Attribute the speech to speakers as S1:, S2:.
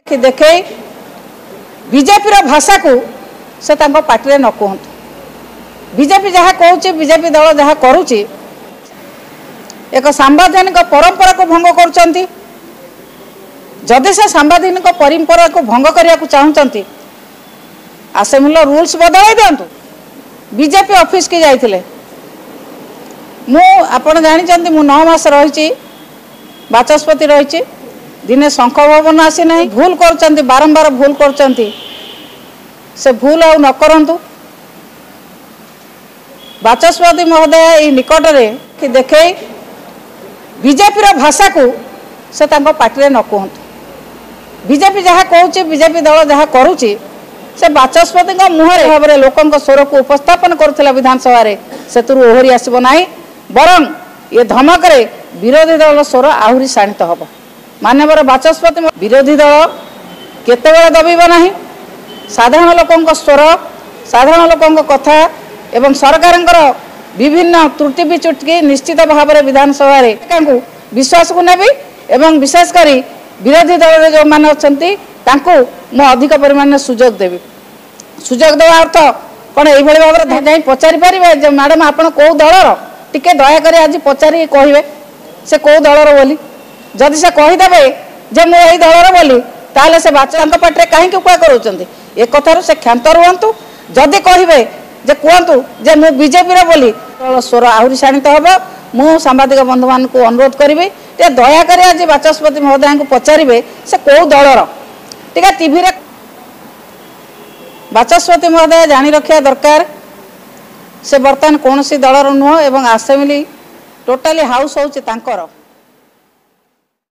S1: कि देखे बीजेपी भाषा को से पार्टी न कहतु बीजेपी जहाँ कहूँ बीजेपी दल जहाँ करुच्ची एक सांविधानिक परंपरा को भंग कर जदि से सांविधानिक परंपरा को भंग करने को चाहते असेंबली रूल्स बदल दिंतु बीजेपी ऑफिस की जाइए आपण जानते मु 9 मास रही बाचस्पति रही दिने शंख भवन आसी ना भूल कर बारंबार भूल कर से भूल आ न करंतु बाचस्पति महोदय निकट में कि देखे बीजेपी भाषा को से पार्टी न कहतु बीजेपी जहाँ कहूँ बीजेपी दल जहाँ करुच्ची से बाचस्पति मुहर भाव में लोकों स्वर को उपस्थापन करुला विधानसभा से ओहरी आसब ना बरं ये धमक विरोधी दल स्वर आहरी शाणित हम मानवर बाचस्पति विरोधी दल केतबेले दबीब ना साधारण लोकों स्वर साधारण लोकों कथा एवं सरकार विभिन्न त्रुटि विचुटकी निश्चित भाव में विधानसभा विश्वास को नेबी एवं विशेषकर विरोधी दल जो मैंने अच्छा मु अधिक परिमाण सुजोग देवी सुजोग देवा अर्थ कौन ये भाव में जाई पचारि पारे मैडम आप कौ दलर टिके दयाकोरी आज पचारि कहे से कौ दलर बोली जदि से कहीदेवे जे मु यही दलर बोली ताले से बाचा पाटे कहीं उपा कर एक कथार से क्षांत रुहतु जदि कहे जे कहतु जे मु बीजेपी बोली स्वर आहरी शाणित हम मु सांबादिक बंधु मान को अनुरोध करी दयाकोरी आज बाचस्पति महोदय को पचारे से कौ दलर टिका टीवी रे बाचस्पति महोदय जानी रखा दरकार से बर्तमान कौन सी दलर नुह एवं असेंबली टोटाली हाउस होची तांकर।